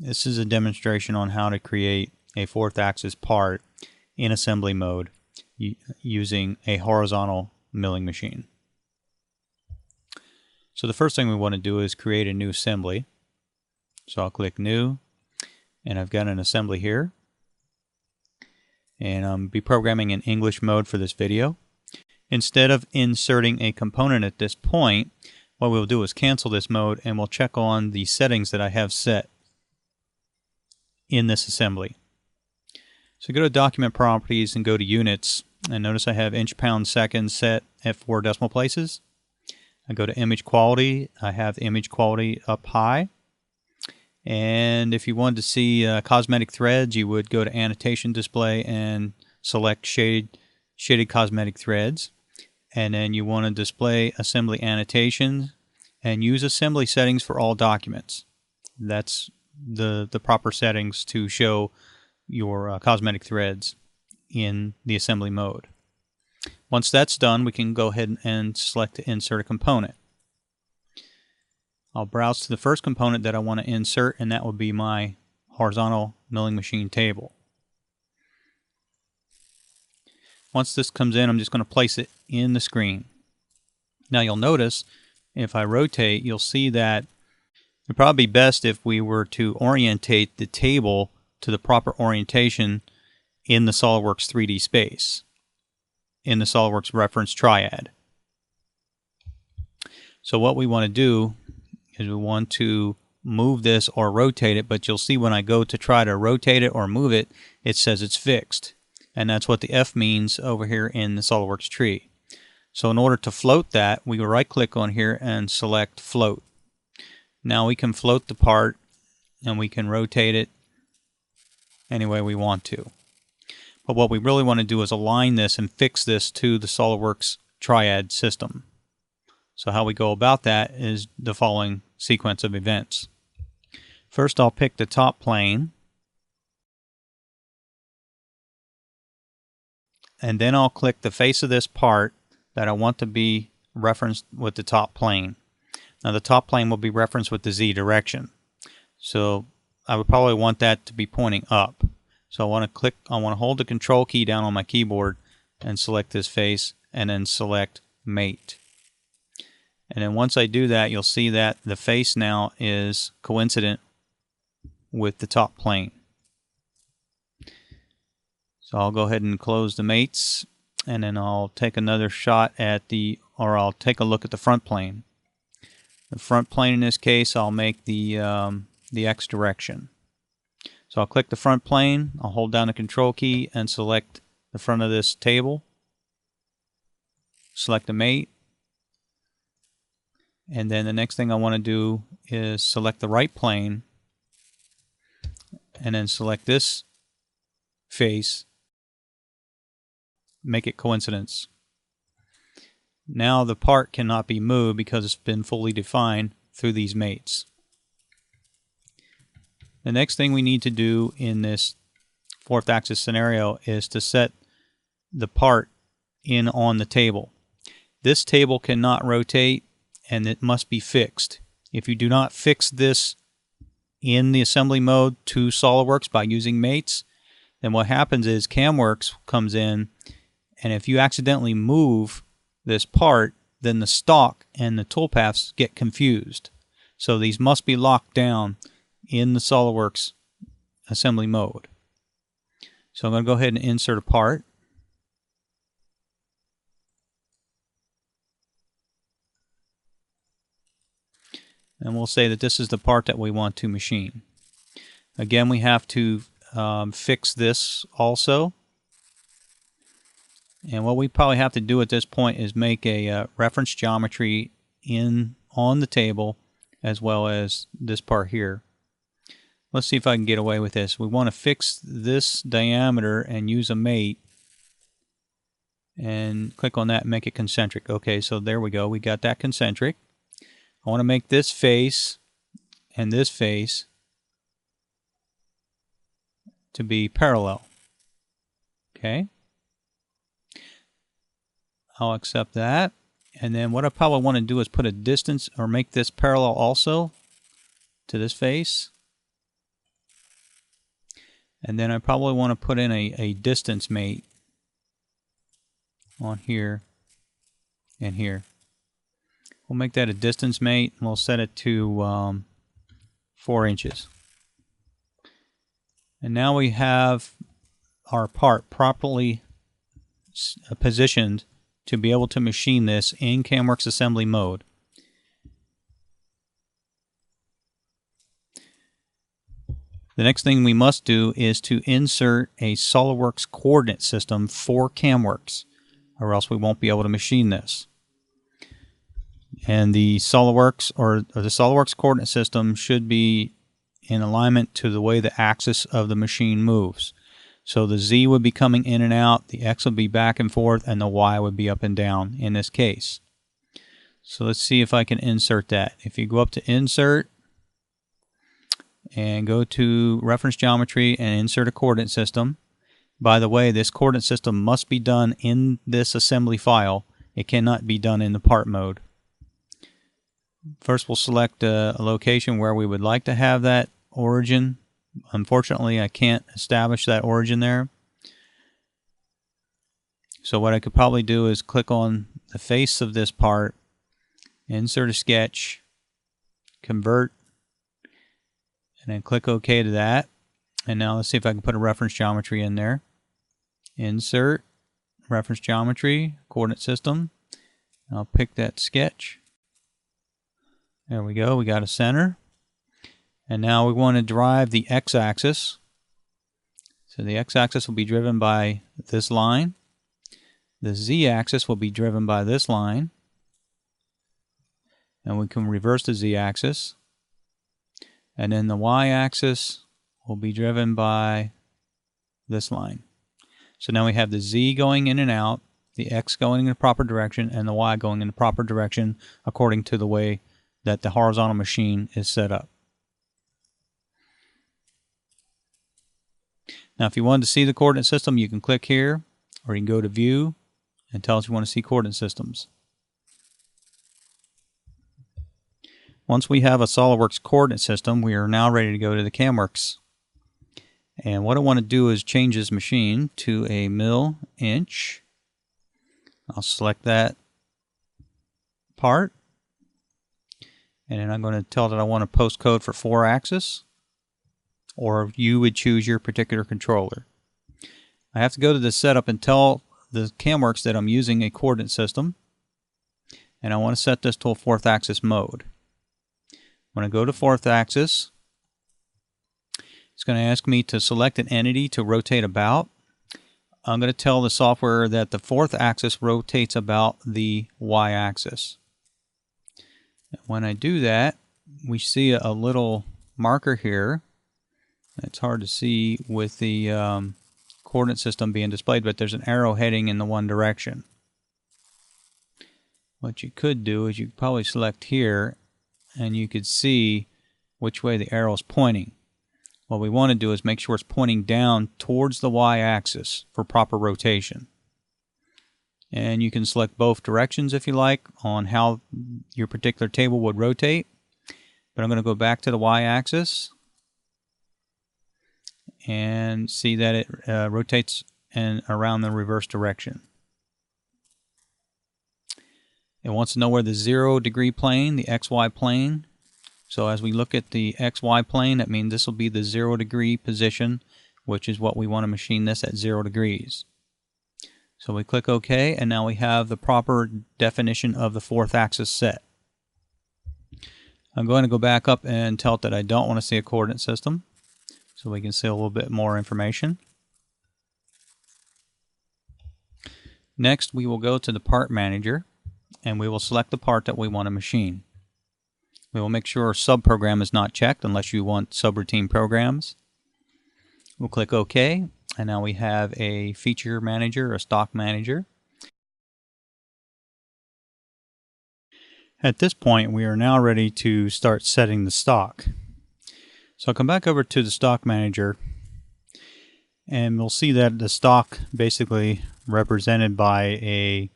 This is a demonstration on how to create a fourth axis part in assembly mode using a horizontal milling machine. So the first thing we want to do is create a new assembly. So I'll click New, and I've got an assembly here. And I'll be programming in English mode for this video. Instead of inserting a component at this point, what we'll do is cancel this mode and we'll check on the settings that I have set in this assembly. So go to Document Properties and go to Units, and notice I have inch, pound, second set at 4 decimal places. I go to Image Quality, I have the image quality up high. And if you wanted to see cosmetic threads, you would go to Annotation Display and select Shaded Cosmetic Threads. And then you want to display assembly annotations and use assembly settings for all documents. That's the proper settings to show your cosmetic threads in the assembly mode. Once that's done, we can go ahead and select to insert a component. I'll browse to the first component that I want to insert, and that will be my horizontal milling machine table. Once this comes in, I'm just going to place it in the screen. Now you'll notice if I rotate, you'll see that it would probably be best if we were to orientate the table to the proper orientation in the SolidWorks 3D space, in the SolidWorks reference triad. So what we want to do is we want to move this or rotate it, but you'll see when I go to try to rotate it or move it, it says it's fixed. And that's what the F means over here in the SolidWorks tree. So in order to float that, we will right click on here and select Float. Now we can float the part and we can rotate it any way we want to. But what we really want to do is align this and fix this to the SolidWorks triad system. So how we go about that is the following sequence of events. First, I'll pick the top plane, and then I'll click the face of this part that I want to be referenced with the top plane. Now the top plane will be referenced with the Z direction. So I would probably want that to be pointing up. So I want to hold the Control key down on my keyboard and select this face, and then select Mate. And then once I do that, you'll see that the face now is coincident with the top plane. So I'll go ahead and close the mates, and then I'll take another shot at I'll take a look at the front plane. The front plane in this case, I'll make the X direction. So I'll click the front plane, I'll hold down the Control key and select the front of this table. Select the mate. And then the next thing I want to do is select the right plane and then select this face, make it coincidence. Now the part cannot be moved because it's been fully defined through these mates. The next thing we need to do in this fourth axis scenario is to set the part in on the table. This table cannot rotate and it must be fixed. If you do not fix this in the assembly mode to SolidWorks by using mates, then what happens is CamWorks comes in, and if you accidentally move this part, then the stock and the toolpaths get confused. So these must be locked down in the SolidWorks assembly mode. So I'm going to go ahead and insert a part. And we'll say that this is the part that we want to machine. Again, we have to fix this also. And what we probably have to do at this point is make a reference geometry on the table as well as this part here. Let's see if I can get away with this. We want to fix this diameter and use a mate. And click on that and make it concentric. Okay, so there we go. We got that concentric. I want to make this face and this face to be parallel. Okay. I'll accept that. And then what I probably want to do is put a distance or make this parallel also to this face. And then I probably want to put in a distance mate on here and here. We'll make that a distance mate and we'll set it to 4 inches. And now we have our part properly positioned to be able to machine this in CamWorks assembly mode. The next thing we must do is to insert a SolidWorks coordinate system for CamWorks, or else we won't be able to machine this. And the SolidWorks or the SolidWorks coordinate system should be in alignment to the way the axis of the machine moves. So the Z would be coming in and out, the X would be back and forth, and the Y would be up and down in this case. So let's see if I can insert that. If you go up to Insert and go to Reference Geometry and insert a coordinate system. By the way, this coordinate system must be done in this assembly file. It cannot be done in the part mode. First we'll select a location where we would like to have that origin. Unfortunately, I can't establish that origin there. So what I could probably do is click on the face of this part, insert a sketch, convert, and then click OK to that. And now let's see if I can put a reference geometry in there. Insert, reference geometry, coordinate system. I'll pick that sketch. There we go, we got a center. And now we want to drive the x-axis. So the x-axis will be driven by this line. The z-axis will be driven by this line. And we can reverse the z-axis. And then the y-axis will be driven by this line. So now we have the z going in and out, the x going in the proper direction, and the y going in the proper direction according to the way that the horizontal machine is set up. Now if you wanted to see the coordinate system, you can click here, or you can go to View and tell us you want to see coordinate systems. Once we have a SolidWorks coordinate system, we are now ready to go to the CamWorks. And what I want to do is change this machine to a mil/inch. I'll select that part. And then I'm going to tell that I want a postcode for 4-axis, or you would choose your particular controller. I have to go to the setup and tell the CamWorks that I'm using a coordinate system, and I want to set this to a 4th axis mode. When I go to 4th axis, it's going to ask me to select an entity to rotate about. I'm going to tell the software that the 4th axis rotates about the y-axis. When I do that, we see a little marker here. It's hard to see with the coordinate system being displayed, but there's an arrow heading in the one direction. What you could do is you could probably select here and you could see which way the arrow is pointing. What we want to do is make sure it's pointing down towards the y-axis for proper rotation. And you can select both directions if you like on how your particular table would rotate. But I'm going to go back to the y-axis and see that it rotates around the reverse direction. It wants to know where the 0-degree plane, the XY plane. So as we look at the XY plane, that means this will be the 0-degree position, which is what we want to machine this at 0 degrees. So we click OK, and now we have the proper definition of the 4th axis set. I'm going to go back up and tell it that I don't want to see a coordinate system, so we can see a little bit more information. Next, we will go to the Part Manager, and we will select the part that we want to machine. We will make sure subprogram is not checked unless you want subroutine programs. We'll click OK. And now we have a feature manager, a stock manager. At this point, we are now ready to start setting the stock. So I'll come back over to the stock manager, and we'll see that the stock basically represented by a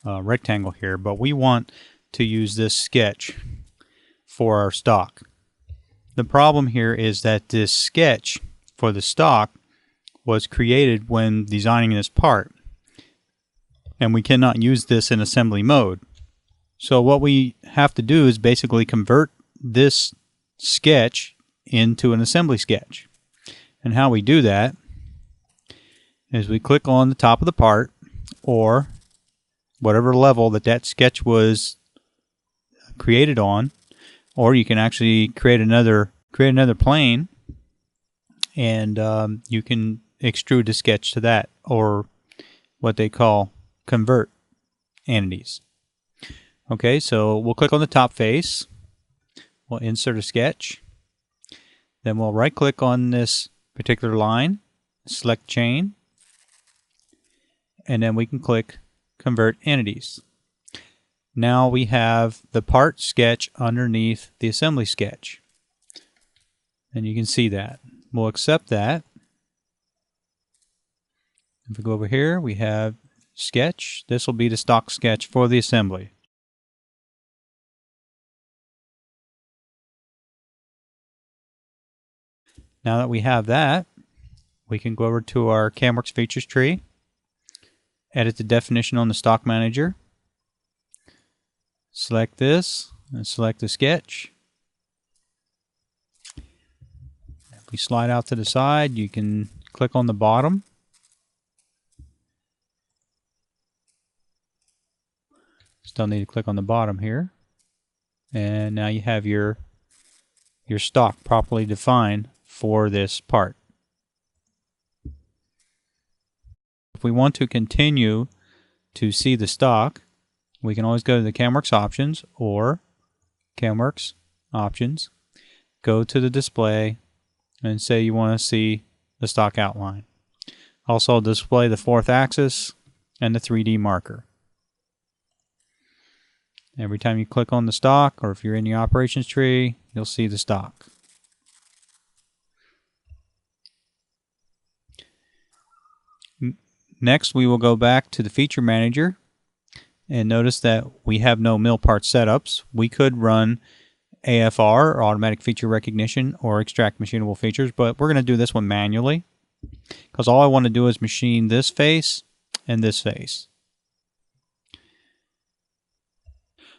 rectangle here, but we want to use this sketch for our stock. The problem here is that this sketch for the stock was created when designing this part, and we cannot use this in assembly mode. So what we have to do is basically convert this sketch into an assembly sketch. And how we do that is we click on the top of the part, or whatever level that sketch was created on, or you can actually create another plane, and you can extrude the sketch to that, or what they call convert entities. Okay, so we'll click on the top face, we'll insert a sketch, then we'll right click on this particular line, select chain, and then we can click convert entities. Now we have the part sketch underneath the assembly sketch, and you can see that. We'll accept that. If we go over here, we have sketch. This will be the stock sketch for the assembly. Now that we have that, we can go over to our CamWorks features tree, edit the definition on the stock manager, select this, and select the sketch. If we slide out to the side, you can click on the bottom. Still need to click on the bottom here. And now you have your stock properly defined for this part. If we want to continue to see the stock, we can always go to the CamWorks options, or CamWorks options, go to the display, and say you want to see the stock outline. Also display the 4th axis and the 3D marker. Every time you click on the stock, or if you're in the operations tree, you'll see the stock. Next, we will go back to the feature manager and notice that we have no mill part setups. We could run AFR, or automatic feature recognition, or extract machinable features, but we're going to do this one manually because all I want to do is machine this face and this face.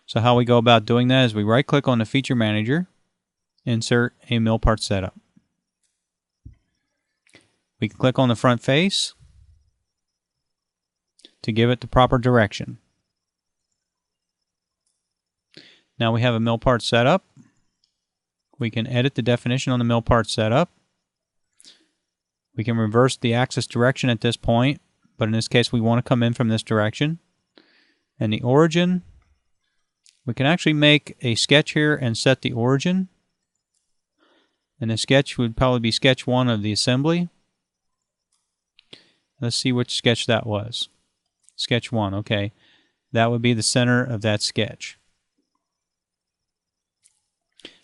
So how we go about doing that is we right click on the feature manager, insert a mill part setup. We can click on the front face to give it the proper direction. Now we have a mill part setup. We can edit the definition on the mill part setup. We can reverse the axis direction at this point, but in this case we want to come in from this direction. And the origin, we can actually make a sketch here and set the origin. And the sketch would probably be sketch 1 of the assembly. Let's see which sketch that was. Sketch 1, okay. That would be the center of that sketch.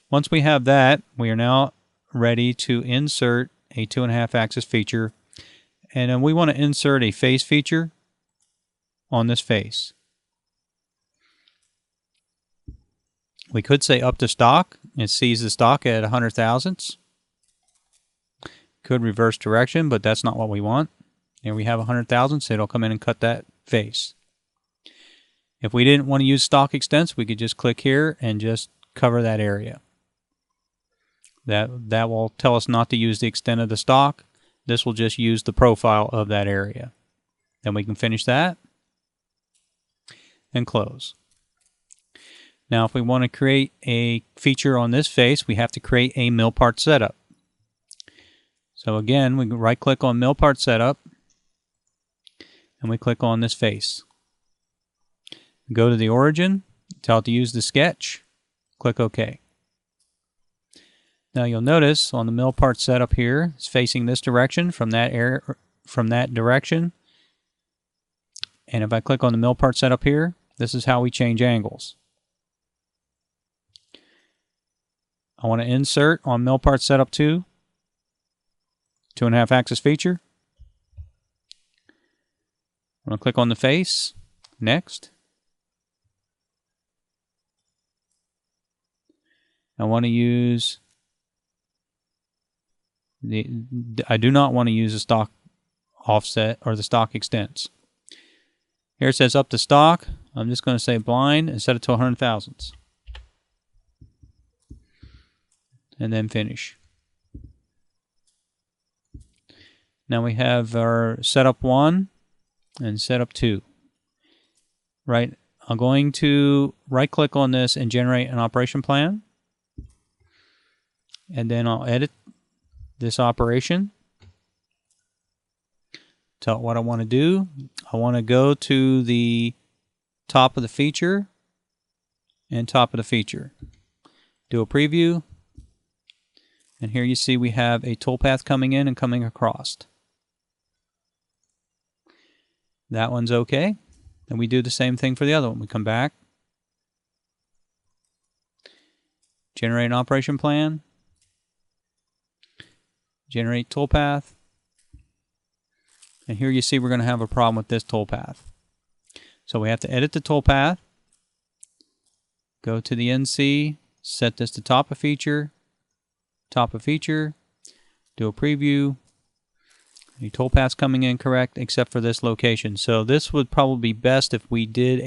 Once we have that, we are now ready to insert a 2.5 axis feature, and then we want to insert a face feature on this face. We could say up to stock. It sees the stock at 100 thousandths. Could reverse direction, but that's not what we want. Here we have 100 thousandths. It'll come in and cut that face. If we didn't want to use stock extents, we could just click here and just cover that area. That will tell us not to use the extent of the stock. This will just use the profile of that area. Then we can finish that and close. Now if we want to create a feature on this face, we have to create a mill part setup. So again, we can right click on mill part setup, and we click on this face. Go to the origin, tell it to use the sketch, click OK. Now you'll notice on the mill part setup here, it's facing this direction from that direction. And if I click on the mill part setup here, this is how we change angles. I want to insert on mill part setup 2, 2.5 axis feature. I'm going to click on the face, next. I want to use I do not want to use the stock offset or the stock extents. Here it says up to stock. I'm just going to say blind and set it to 100 thousandths. And then finish. Now we have our setup 1 and setup 2. Right, I'm going to right click on this and generate an operation plan. And then I'll edit this operation. Tell it what I want to do. I want to go to the top of the feature and top of the feature. Do a preview. And here you see we have a toolpath coming in and coming across. That one's okay. And we do the same thing for the other one. We come back, generate an operation plan, generate toolpath, and here you see we're going to have a problem with this toolpath. So we have to edit the toolpath, go to the NC, set this to top of feature, do a preview. The toolpath's coming in correct except for this location. So this would probably be best if we did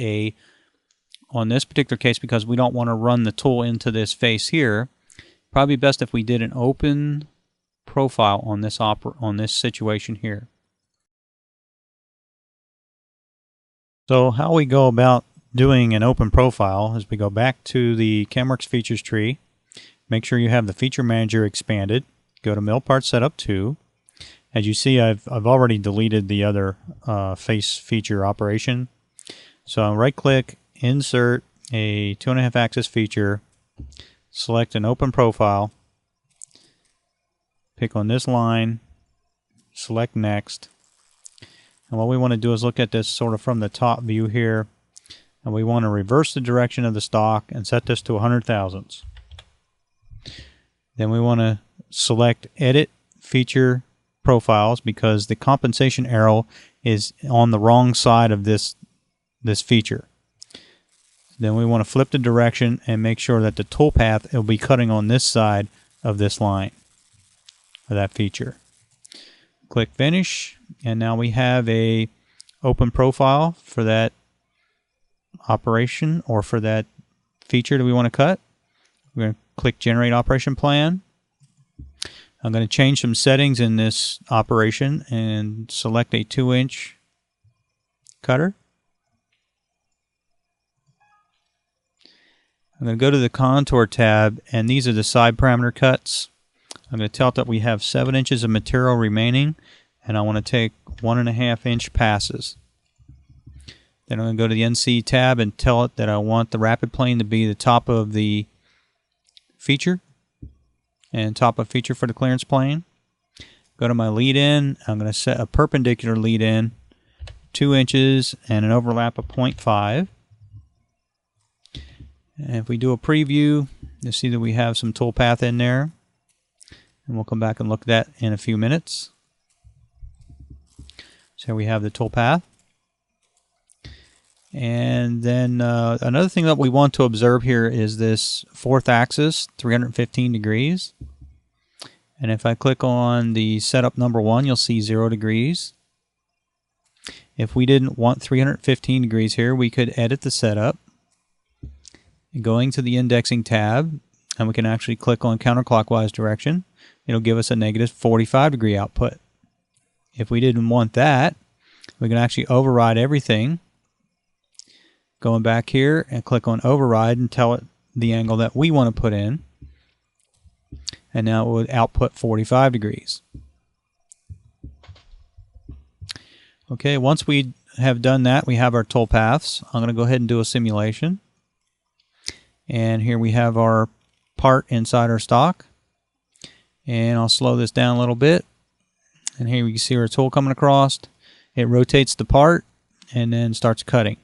on this particular case, because we don't want to run the tool into this face here, probably best if we did an open profile on this situation here. So how we go about doing an open profile is we go back to the ChemWorks features tree, make sure you have the feature manager expanded, go to mill part setup 2. As you see, I've already deleted the other face feature operation. So I'll right click, insert a 2.5 axis feature, select an open profile, pick on this line, select next. And what we want to do is look at this sort of from the top view here. And we want to reverse the direction of the stock and set this to 100 thousandths. Then we want to select edit feature profiles because the compensation arrow is on the wrong side of this feature. Then we want to flip the direction and make sure that the toolpath will be cutting on this side of this line of that feature. Click finish, and now we have a open profile for that operation or for that feature that we want to cut. We're going to click generate operation plan. I'm going to change some settings in this operation and select a 2-inch cutter. I'm going to go to the contour tab, and these are the side parameter cuts. I'm going to tell it that we have 7 inches of material remaining, and I want to take 1.5 inch passes. Then I'm going to go to the NC tab and tell it that I want the rapid plane to be the top of the feature and top of feature for the clearance plane. Go to my lead in. I'm going to set a perpendicular lead in, 2 inches and an overlap of 0.5. And if we do a preview, you'll see that we have some toolpath in there. And we'll come back and look at that in a few minutes. So here we have the toolpath. And then another thing that we want to observe here is this fourth axis, 315 degrees. And if I click on the setup number 1, you'll see 0 degrees. If we didn't want 315 degrees here, we could edit the setup. Going to the indexing tab, and we can actually click on counterclockwise direction. It'll give us a negative 45 degree output. If we didn't want that, we can actually override everything. Going back here and click on override and tell it the angle that we want to put in. And now it would output 45 degrees. Okay, once we have done that, we have our toolpaths. I'm going to go ahead and do a simulation. And here we have our part inside our stock. And I'll slow this down a little bit. And here we can see our tool coming across. It rotates the part and then starts cutting.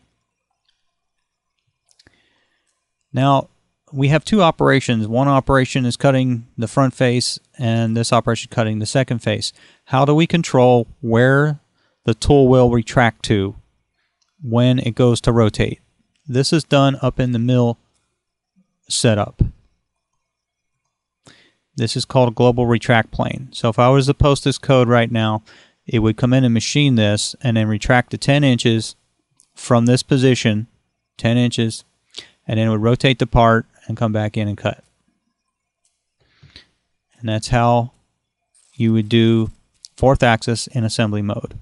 Now, we have two operations. One operation is cutting the front face, and this operation cutting the second face. How do we control where the tool will retract to when it goes to rotate? This is done up in the mill setup. This is called a global retract plane. So if I was to post this code right now, it would come in and machine this and then retract to 10 inches from this position, 10 inches, and then it would rotate the part and come back in and cut. And that's how you would do fourth axis in assembly mode.